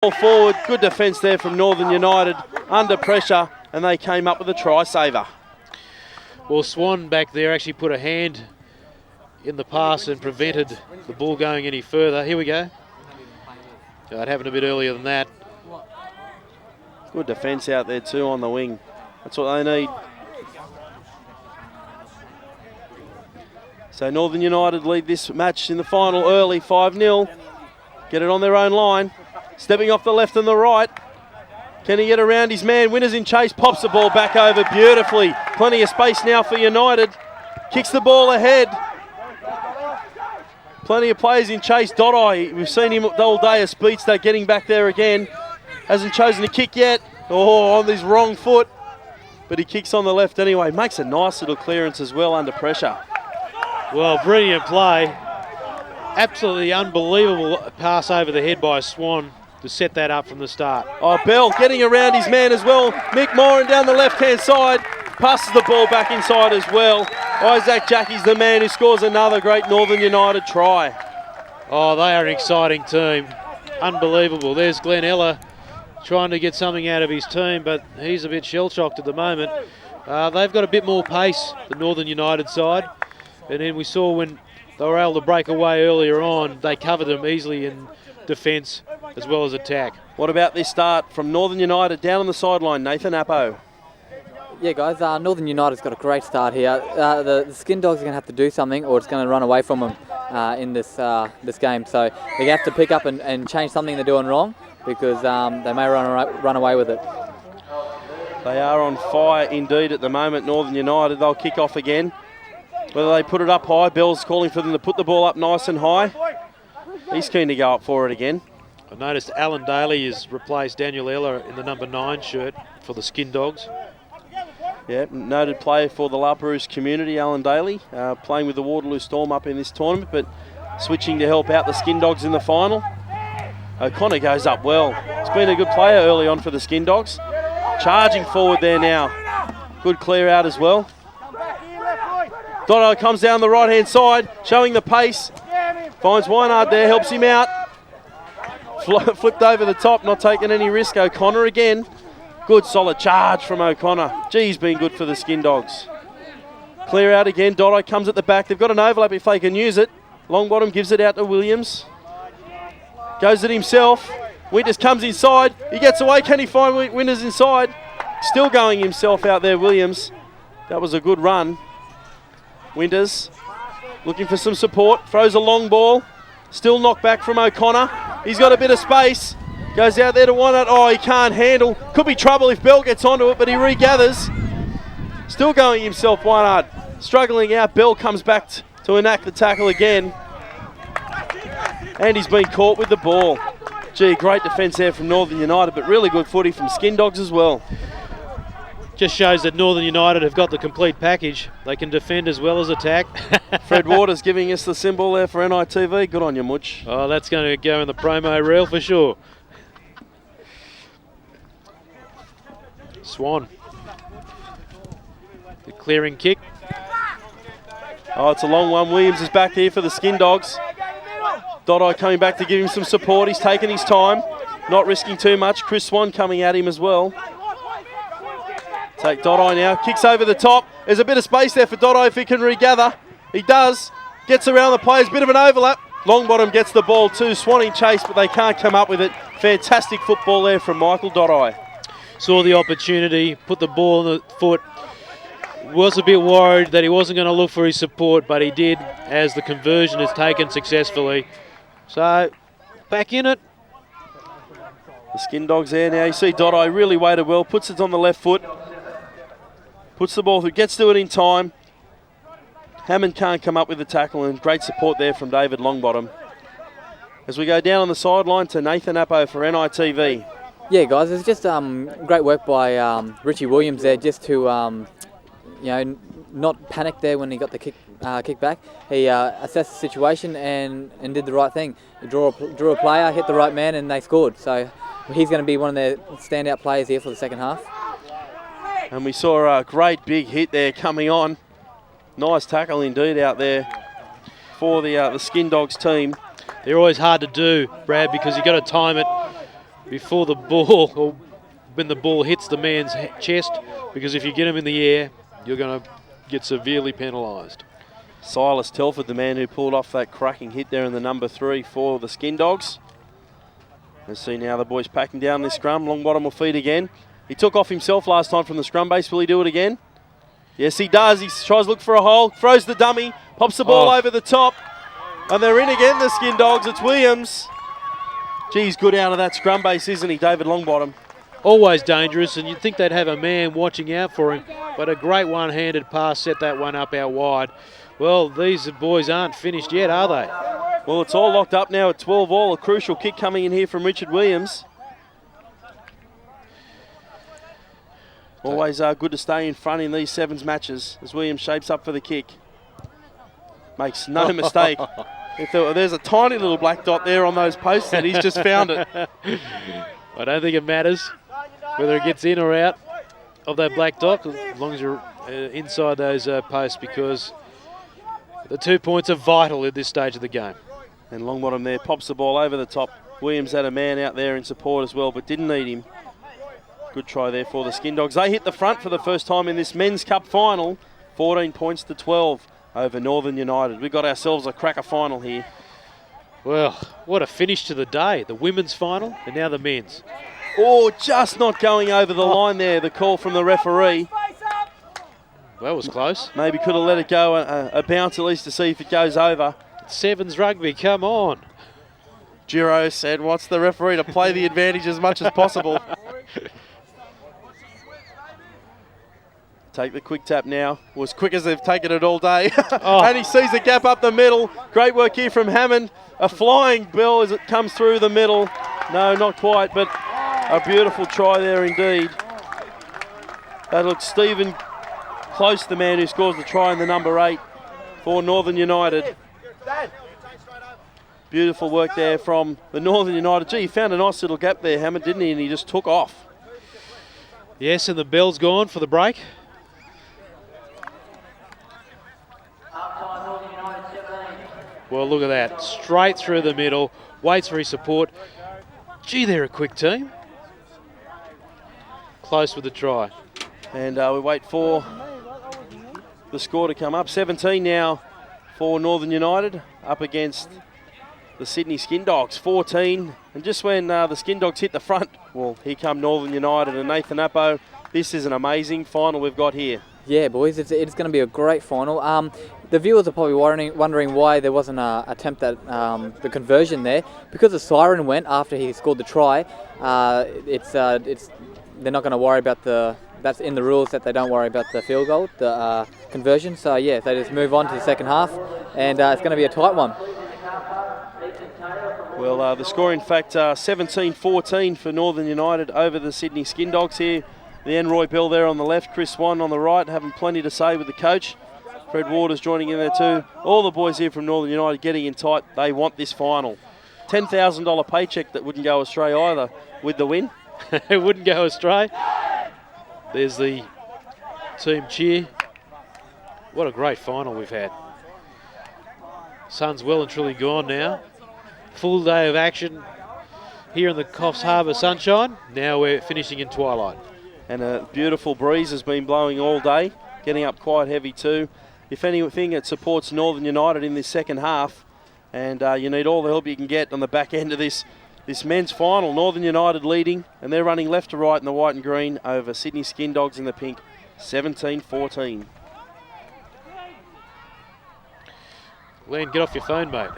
Ball forward, good defence there from Northern United, under pressure, and they came up with a try saver. Well, Swan back there actually put a hand in the pass and prevented the ball going any further. Here we go. It happened a bit earlier than that. Good defence out there too on the wing. That's what they need. So Northern United lead this match in the final early, 5-0. Get it on their own line. Stepping off the left and the right. Can he get around his man? Winners in chase, pops the ball back over beautifully. Plenty of space now for United. Kicks the ball ahead. Plenty of players in chase. Dottai, we've seen him all day, a speedster, getting back there again. Hasn't chosen to kick yet. Oh, on his wrong foot. But he kicks on the left anyway. Makes a nice little clearance as well under pressure. Well, brilliant play. Absolutely unbelievable pass over the head by Swan to set that up from the start. Oh, Bell getting around his man as well. Mick Moran down the left-hand side. Passes the ball back inside as well. Isaac Jackie's the man who scores another great Northern United try. Oh, they are an exciting team. Unbelievable. There's Glenn Eller trying to get something out of his team, but he's a bit shell-shocked at the moment. They've got a bit more pace, the Northern United side. And then we saw when they were able to break away earlier on, they covered them easily in defence as well as attack. What about this start from Northern United down on the sideline, Nathan Appo? Yeah, guys, Northern United's got a great start here. The Skindogs are going to have to do something, or it's going to run away from them in this game. So they have to pick up and change something they're doing wrong, because they may run away with it. They are on fire indeed at the moment, Northern United. They'll kick off again. Whether they put it up high, Bell's calling for them to put the ball up nice and high. He's keen to go up for it again. I noticed Alan Daly has replaced Daniel Eller in the number 9 shirt for the Skindogs. Yeah, noted player for the La Perouse community, Alan Daly, playing with the Waterloo Storm up in this tournament, but switching to help out the Skindogs in the final. O'Connor goes up well. He's been a good player early on for the Skindogs. Charging forward there now. Good clear out as well. Dotto comes down the right-hand side, showing the pace. Finds Weinard there, helps him out. Flipped over the top, not taking any risk. O'Connor again. Good solid charge from O'Connor. Gee, he's been good for the Skindogs. Clear out again. Dotto comes at the back. They've got an overlap if they can use it. Longbottom gives it out to Williams. Goes it himself. Winters comes inside. He gets away. Can he find Winters inside? Still going himself out there, Williams. That was a good run. Winters looking for some support. Throws a long ball. Still knocked back from O'Connor. He's got a bit of space. Goes out there to Weinard. Oh, he can't handle. Could be trouble if Bell gets onto it, but he regathers. Still going himself, Weinard. Struggling out. Bell comes back to enact the tackle again. And he's been caught with the ball. Gee, great defence there from Northern United, but really good footy from Skindogs as well. Just shows that Northern United have got the complete package. They can defend as well as attack. Fred Waters giving us the symbol there for NITV. Good on you, Mutch. Oh, that's going to go in the promo reel for sure. Swan. The clearing kick. Oh, it's a long one. Williams is back here for the Skindogs. Dotto coming back to give him some support. He's taking his time, not risking too much. Chris Swan coming at him as well. Take Dotto now, kicks over the top. There's a bit of space there for Dotto if he can regather. He does, gets around the players, bit of an overlap. Longbottom gets the ball too, Swan in chase, but they can't come up with it. Fantastic football there from Michael Dotto. Saw the opportunity, put the ball on the foot. Was a bit worried that he wasn't going to look for his support, but he did, as the conversion is taken successfully. So, back in it. The Skindogs there now. You see Dotto really waited well, puts it on the left foot. Puts the ball through, gets to it in time. Hammond can't come up with the tackle, and great support there from David Longbottom. As we go down on the sideline to Nathan Appo for NITV. Yeah, guys, it's just great work by Richie Williams there, just to not panic there when he got the kick back. He assessed the situation and did the right thing. He drew a player, hit the right man, and they scored. So he's going to be one of their standout players here for the second half. And we saw a great big hit there coming on. Nice tackle indeed out there for the Skindogs team. They're always hard to do, Brad, because you've got to time it before the ball, or when the ball hits the man's chest, because if you get him in the air, you're going to get severely penalised. Silas Telford, the man who pulled off that cracking hit there in the number 3 for the Skindogs. Let's see now the boys packing down this scrum. Longbottom will feed again. He took off himself last time from the scrum base. Will he do it again? Yes, he does. He tries to look for a hole, throws the dummy, pops the ball over the top, and they're in again, the Skindogs. It's Williams. Geez, good out of that scrum base, isn't he, David Longbottom? Always dangerous, and you'd think they'd have a man watching out for him, but a great one-handed pass set that one up out wide. Well, these boys aren't finished yet, are they? Well, it's all locked up now at 12 all. A crucial kick coming in here from Richard Williams. Always good to stay in front in these 7's matches as Williams shapes up for the kick. Makes no mistake. There's a tiny little black dot there on those posts and he's just found it. I don't think it matters whether it gets in or out of that black dot, as long as you're inside those posts, because the 2 points are vital at this stage of the game. And Longbottom there pops the ball over the top. Williams had a man out there in support as well, but didn't need him. Good try there for the Skindogs. They hit the front for the first time in this Men's Cup final. 14 points to 12 over Northern United. We got ourselves a cracker final here. Well, what a finish to the day. The women's final and now the men's. Oh, just not going over the line there, the call from the referee. That was close. Maybe could have let it go a bounce at least to see if it goes over. 7's rugby, come on. Giro said, wants the referee to play the advantage as much as possible. Take the quick tap now. Well, as quick as they've taken it all day. And he sees a gap up the middle. Great work here from Hammond. A flying bell as it comes through the middle. No, not quite, but a beautiful try there indeed. That looks Stephen Close, the man who scores the try in the number 8 for Northern United. Beautiful work there from the Northern United. Gee, he found a nice little gap there, Hammond, didn't he? And he just took off. Yes, and the bell's gone for the break. Well, look at that. Straight through the middle. Waits for his support. Gee, they're a quick team. Close with the try. And we wait for the score to come up. 17 now for Northern United up against the Sydney Skindogs. 14. And just when the Skindogs hit the front, well, here come Northern United and Nathan Appo. This is an amazing final we've got here. Yeah, boys, it's going to be a great final. The viewers are probably wondering why there wasn't an attempt at the conversion there. Because the siren went after he scored the try, they're not going to worry about that's in the rules that they don't worry about the field goal, the conversion. So yeah, they just move on to the second half, and it's going to be a tight one. Well, the score in fact 17-14 for Northern United over the Sydney Skindogs here. The Enroy Bell there on the left, Chris Swan on the right, having plenty to say with the coach. Fred Waters joining in there too. All the boys here from Northern United getting in tight. They want this final. $10,000 paycheck that wouldn't go astray either with the win. It wouldn't go astray. There's the team cheer. What a great final we've had. Sun's well and truly gone now. Full day of action here in the Coffs Harbour sunshine. Now we're finishing in twilight. And a beautiful breeze has been blowing all day, getting up quite heavy too. If anything, it supports Northern United in this second half, and you need all the help you can get on the back end of this men's final. Northern United leading, and they're running left to right in the white and green over Sydney Skindogs in the pink, 17-14. Len, get off your phone, mate.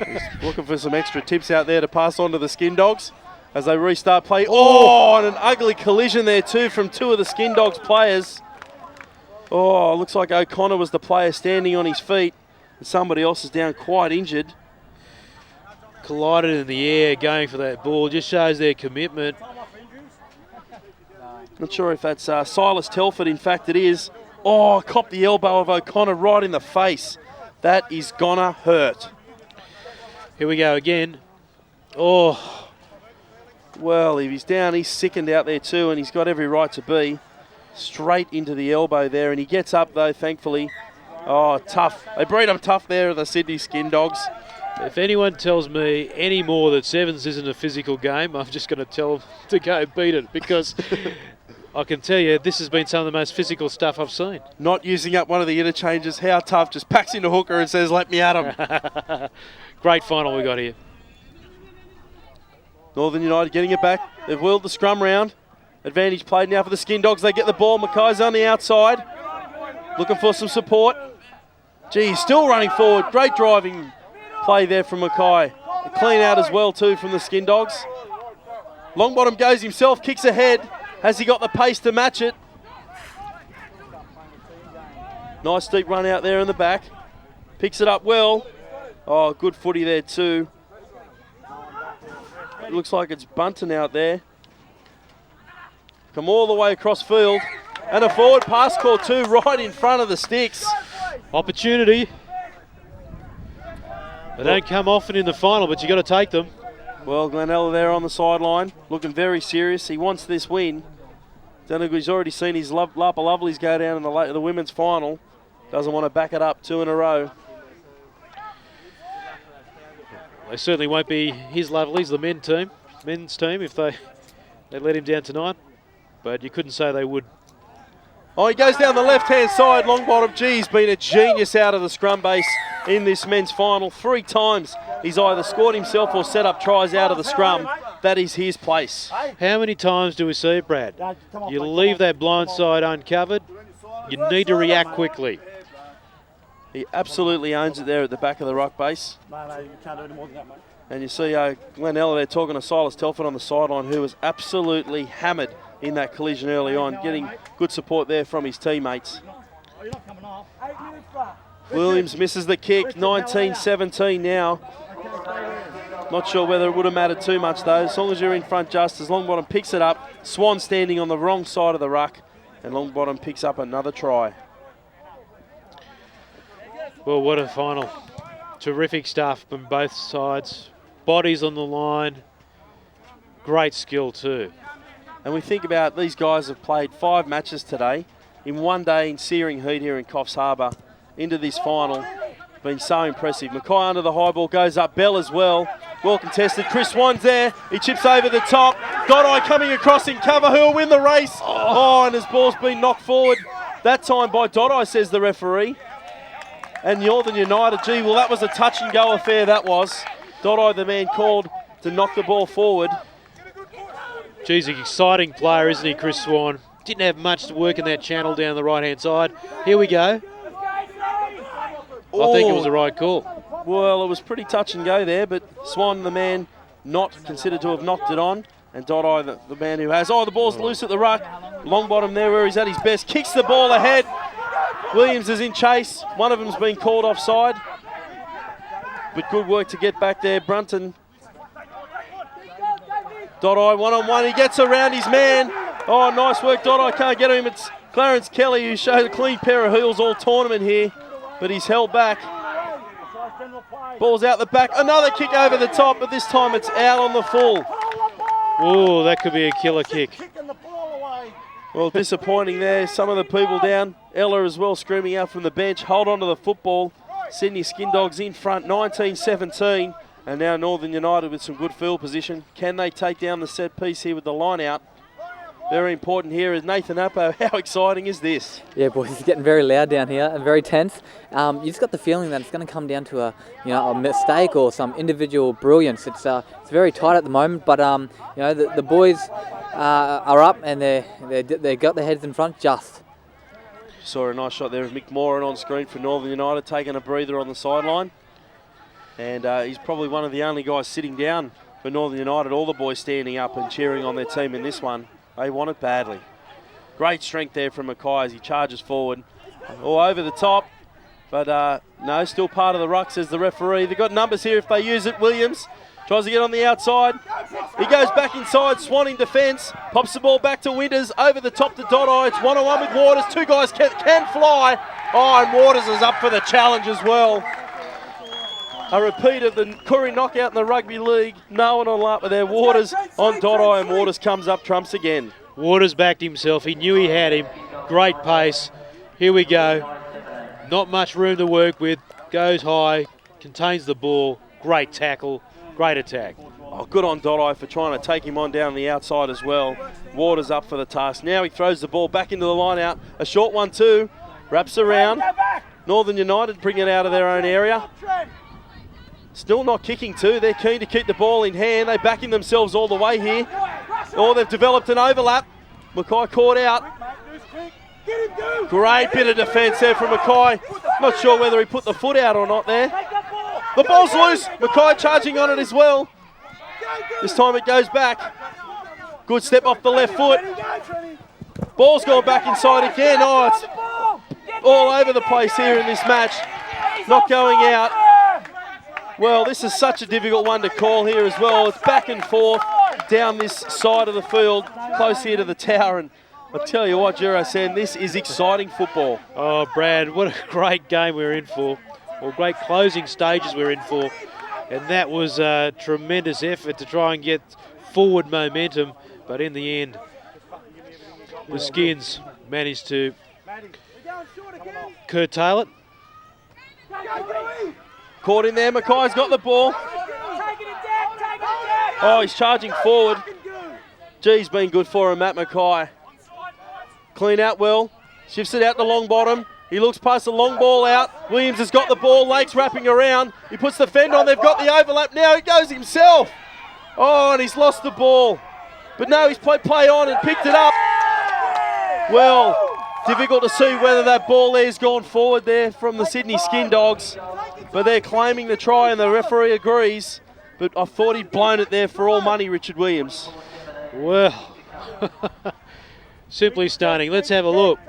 He's looking for some extra tips out there to pass on to the Skindogs as they restart play. Oh, and an ugly collision there too from two of the Skindogs players. Oh, looks like O'Connor was the player standing on his feet, and somebody else is down quite injured. Collided in the air, going for that ball. Just shows their commitment. Not sure if that's Silas Telford. In fact, it is. Oh, copped the elbow of O'Connor right in the face. That is gonna hurt. Here we go again. Oh. Well, if he's down, he's sickened out there too, and he's got every right to be. Straight into the elbow there, and he gets up though, thankfully. Oh, tough. They beat him tough there at the Sydney Skindogs. If anyone tells me any more that Sevens isn't a physical game, I'm just going to tell them to go beat it, because I can tell you this has been some of the most physical stuff I've seen. Not using up one of the interchanges. How tough. Just packs into hooker and says, let me at him. Great final we got here. Northern United getting it back. They've wheeled the scrum round. Advantage played now for the Skindogs. They get the ball. Mackay's on the outside. Looking for some support. Gee, he's still running forward. Great driving play there from Mackay. A clean out as well too from the Skindogs. Longbottom goes himself, kicks ahead. Has he got the pace to match it? Nice deep run out there in the back. Picks it up well. Oh, good footy there too. It looks like it's Bunton out there. Come all the way across field. And a forward pass call too, right in front of the sticks. Opportunity. They don't come often in the final, but you got to take them. Well, Glenella there on the sideline, looking very serious. He wants this win. He's already seen his Lapa Lovelies go down in the women's final. Doesn't want to back it up 2 in a row. They certainly won't be his Lovelies, the men's team, if they let him down tonight. But you couldn't say they would. Oh, he goes down the left-hand side. Longbottom, gee, he's been a genius out of the scrum base in this men's final. 3 times he's either scored himself or set up tries out of the scrum. That is his place. How many times do we see it, Brad? You leave that blind side uncovered, you need to react quickly. He absolutely owns it there at the back of the ruck base. And you see Glenella there talking to Silas Telford on the sideline, who was absolutely hammered in that collision early on, getting good support there from his teammates. Williams misses the kick, 19-17 now. Not sure whether it would have mattered too much though, as long as you're in front just as Longbottom picks it up. Swan standing on the wrong side of the ruck, and Longbottom picks up another try. Well, what a final. Terrific stuff from both sides. Bodies on the line. Great skill too. And we think about these guys have played 5 matches today in one day in searing heat here in Coffs Harbour into this final. Been so impressive. Mackay under the high ball, goes up. Bell as well. Well contested. Chris Swan's there. He chips over the top. Dodai coming across in cover. Who'll win the race? Oh, and his ball's been knocked forward. That time by Dodai, says the referee. And Northern United, gee, well, that was a touch and go affair, that was. Dodai, the man called to knock the ball forward. Geez, an exciting player, isn't he, Chris Swan? Didn't have much to work in that channel down the right-hand side. Here we go. I think it was the right call. Well, it was pretty touch and go there, but Swan, the man not considered to have knocked it on, and Dodai, the man who has. Oh, the ball's loose at the ruck. Longbottom there where he's at his best. Kicks the ball ahead. Williams is in chase. One of them's been called offside. But good work to get back there. Brunton. Dodai one-on-one. He gets around his man. Oh, nice work. Dodai can't get him. It's Clarence Kelly who showed a clean pair of heels all tournament here. But he's held back. Ball's out the back. Another kick over the top, but this time it's out on the full. Oh, that could be a killer kick. Well, disappointing there. Some of the people down. Ella as well screaming out from the bench. Hold on to the football. Sydney Skindogs in front, 19-17. And now Northern United with some good field position. Can they take down the set piece here with the line out? Very important here is Nathan Appo. How exciting is this? Yeah, boys, it's getting very loud down here and very tense. You just got the feeling that it's going to come down to a mistake or some individual brilliance. It's very tight at the moment, but the boys are up and they got their heads in front just. Saw a nice shot there of Mick Moran on screen for Northern United, taking a breather on the sideline. And he's probably one of the only guys sitting down for Northern United. All the boys standing up and cheering on their team in this one. They want it badly. Great strength there from Mackay as he charges forward. All over the top. But no, still part of the ruck, says the referee. They've got numbers here if they use it. Williams tries to get on the outside. He goes back inside. Swan in defence. Pops the ball back to Winters. Over the top to Dodai. It's one-on-one with Waters. 2 guys can fly. Oh, and Waters is up for the challenge as well. A repeat of the Koori knockout in the rugby league. No one on lap with their Waters on Dodai, and Waters comes up trumps again. Waters backed himself. He knew he had him. Great pace. Here we go. Not much room to work with. Goes high. Contains the ball. Great tackle, great attack. Oh, good on Dotto for trying to take him on down the outside as well. Waters up for the task. Now he throws the ball back into the line out. A short one too. Wraps around. Northern United bring it out of their own area. Still not kicking too. They're keen to keep the ball in hand. They're backing themselves all the way here. Oh, they've developed an overlap. Mackay caught out. Great bit of defence there from Mackay. Not sure whether he put the foot out or not there. The ball's loose. Mackay charging on it as well. This time it goes back. Good step off the left foot. Ball's gone back inside again. Oh, it's all over the place here in this match. Not going out. Well, this is such a difficult one to call here as well. It's back and forth down this side of the field, close here to the tower. And I'll tell you what, Juro Sen, this is exciting football. Oh, Brad, what a great game we're in for. Or great closing stages we're in for. And that was a tremendous effort to try and get forward momentum. But in the end, the Skins managed to curtail it. Caught in there, Mackay's got the ball. Oh, he's charging forward. G's been good for him, Matt Mackay. Clean out well, shifts it out the long bottom. He looks past the long ball out. Williams has got the ball, Lake's wrapping around. He puts the fend on, they've got the overlap. Now he goes himself. Oh, and he's lost the ball. But no, he's played play on and picked it up. Well, difficult to see whether that ball there's gone forward there from the Sydney Skindogs. But they're claiming the try and the referee agrees. But I thought he'd blown it there for all money, Richard Williams. Well, simply stunning. Let's have a look.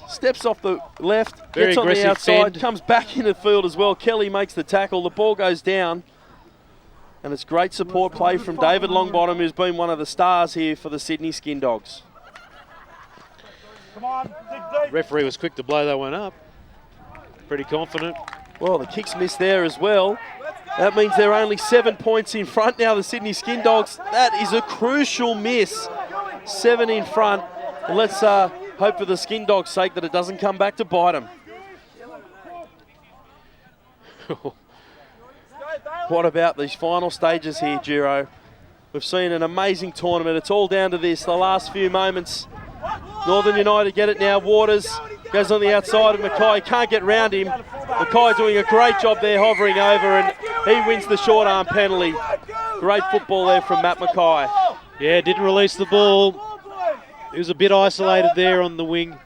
Steps off the left, Very gets on the aggressive outside, fend. comes back into the field as well. Kelly makes the tackle, the ball goes down. And it's great support play from David Longbottom, who's been one of the stars here for the Sydney Skindogs. Referee was quick to blow that one up. Pretty confident. Well, the kick's missed there as well. That means they're only 7 points in front now, the Sydney Skindogs. That is a crucial miss. 7 in front. And let's hope for the Skindogs' sake that it doesn't come back to bite them. What about these final stages here, Giro? We've seen an amazing tournament. It's all down to this, the last few moments. Northern United get it now. Waters goes on the outside of Mackay. Can't get round him. Mackay doing a great job there, hovering over, and he wins the short arm penalty. Great football there from Matt Mackay. Yeah, didn't release the ball. He was a bit isolated there on the wing.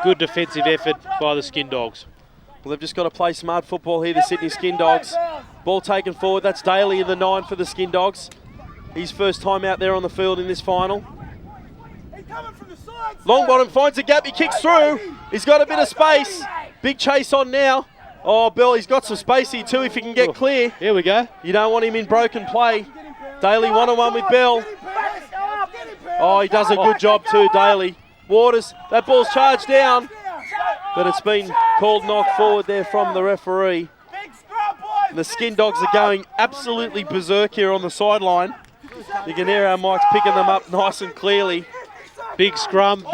Good defensive effort by the Skindogs. Well, they've just got to play smart football here, the Sydney Skindogs. Ball taken forward. That's Daly in the 9 for the Skindogs. His first time out there on the field in this final. Longbottom finds a gap. He kicks through. He's got a bit of space. Big chase on now. Oh, Bell, he's got some space here too if he can get clear. Here we go. You don't want him in broken play. Daly one-on-one with Bell. Oh, he does a good job too, Daly. Waters, that ball's charged down. But it's been called knock forward there from the referee. The Skindogs are going absolutely berserk here on the sideline. You can hear our mics picking them up nice and clearly. Big scrum,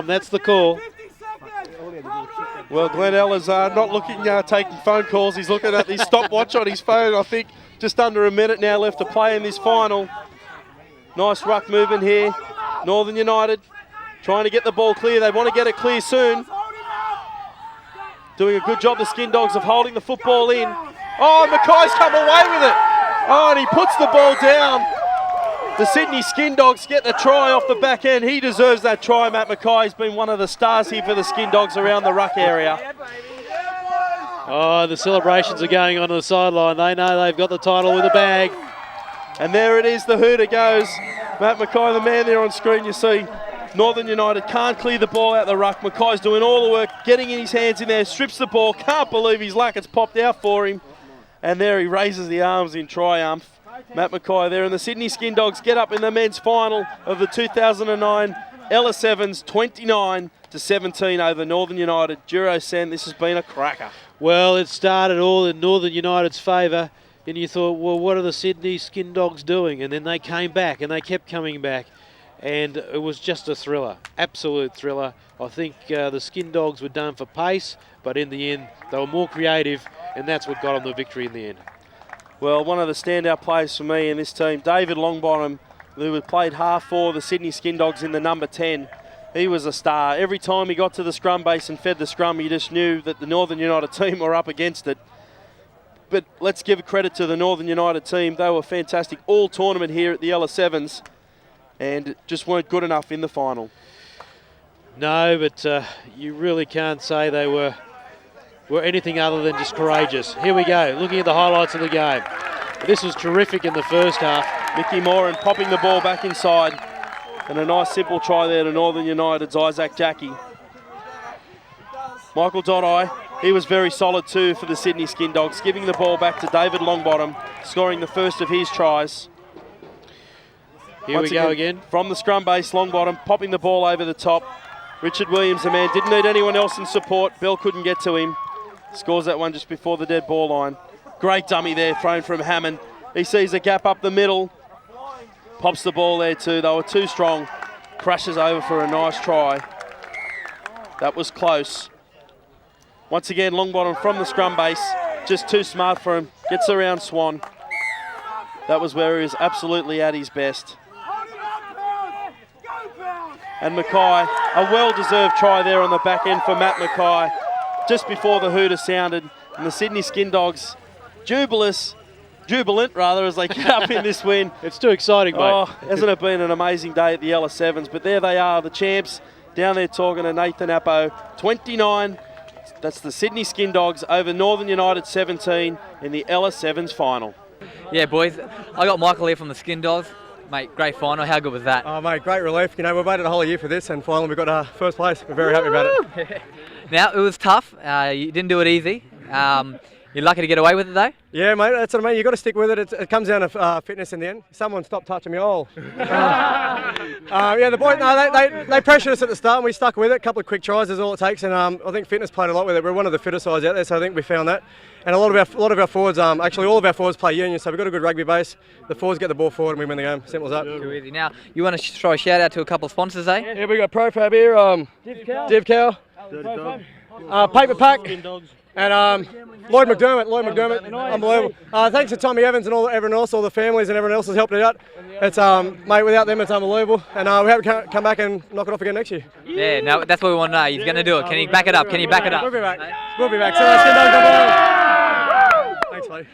that's the call. Well, Glenn Eller's not looking, taking phone calls. He's looking at his stopwatch on his phone. I think just under a minute now left to play in this final. Nice ruck movement here. Northern United trying to get the ball clear. They want to get it clear soon. Doing a good job, the Skindogs, of holding the football in. Oh, Mackay's come away with it. Oh, and he puts the ball down. The Sydney Skindogs get the try off the back end. He deserves that try, Matt Mackay. He's been one of the stars here for the Skindogs around the ruck area. Oh, the celebrations are going on the sideline. They know they've got the title with a bag. And there it is, the hooter goes. Matt Mackay, the man there on screen, you see. Northern United can't clear the ball out the ruck. Mackay's doing all the work, getting in his hands in there, strips the ball. Can't believe his luck, it's popped out for him. And there he raises the arms in triumph. Matt Mackay there, and the Sydney Skindogs get up in the men's final of the 2009 Ella 7's 29-17 over Northern United. Juro Sen, this has been a cracker. Well, it started all in Northern United's favour, and you thought, well, what are the Sydney Skindogs doing? And then they came back, and they kept coming back. And it was just a thriller, absolute thriller. I think the Skindogs were done for pace, but in the end, they were more creative and that's what got them the victory in the end. Well, one of the standout players for me in this team, David Longbottom, who had played half for the Sydney Skindogs in the number 10. He was a star. Every time he got to the scrum base and fed the scrum, you just knew that the Northern United team were up against it. But let's give credit to the Northern United team. They were fantastic all tournament here at the LS7's and just weren't good enough in the final. No, but you really can't say they were anything other than just courageous. Here we go, looking at the highlights of the game. This was terrific in the first half. Mickey Moran popping the ball back inside. And a nice simple try there to Northern United's Isaac Jackie. Michael Dodai, he was very solid too for the Sydney Skindogs, giving the ball back to David Longbottom, scoring the first of his tries. Here we go again. From the scrum base, Longbottom popping the ball over the top. Richard Williams, the man, didn't need anyone else in support. Bell couldn't get to him. Scores that one just before the dead ball line. Great dummy there thrown from Hammond. He sees a gap up the middle. Pops the ball there too. They were too strong. Crashes over for a nice try. That was close. Once again, Longbottom from the scrum base. Just too smart for him. Gets around Swan. That was where he was absolutely at his best. And Mackay, a well-deserved try there on the back end for Matt Mackay. Just before the hooter sounded. And the Sydney Skindogs, jubilant as they get up in this win. It's too exciting, mate. Oh, hasn't it been an amazing day at the LS7's? But there they are, the champs, down there talking to Nathan Appo. 29, that's the Sydney Skindogs over Northern United 17 in the LS7's final. Yeah, boys, I got Michael here from the Skindogs. Mate, great final. How good was that? Oh, mate, great relief. You know, we've waited a whole year for this, and finally we got first place. We're very happy about it. Now, it was tough. You didn't do it easy. You're lucky to get away with it, though? Yeah, mate, that's what I mean. You've got to stick with it. It comes down to fitness in the end. Someone stopped touching me all. Yeah, the boys, no, they pressured us at the start, and we stuck with it. A couple of quick tries is all it takes, and I think fitness played a lot with it. We're one of the fitter sides out there, so I think we found that. And a lot of our forwards, actually all of our forwards play union, so we've got a good rugby base. The forwards get the ball forward and we win the game. Simple as that. Too easy. Now, you want to throw a shout out to a couple of sponsors, eh? Yeah, we got Profab here, Div Cow, Paper Pack, and Lloyd McDermott, unbelievable. Thanks to Tommy Evans and everyone else, all the families and everyone else has helped it out. It's mate, without them it's unbelievable, and we hope to come back and knock it off again next year. Yeah, no, that's what we want to know. He's going to do it. Can he back it up? Can he back it up? We'll be back. We'll be back. So, Skindogs, thanks, mate.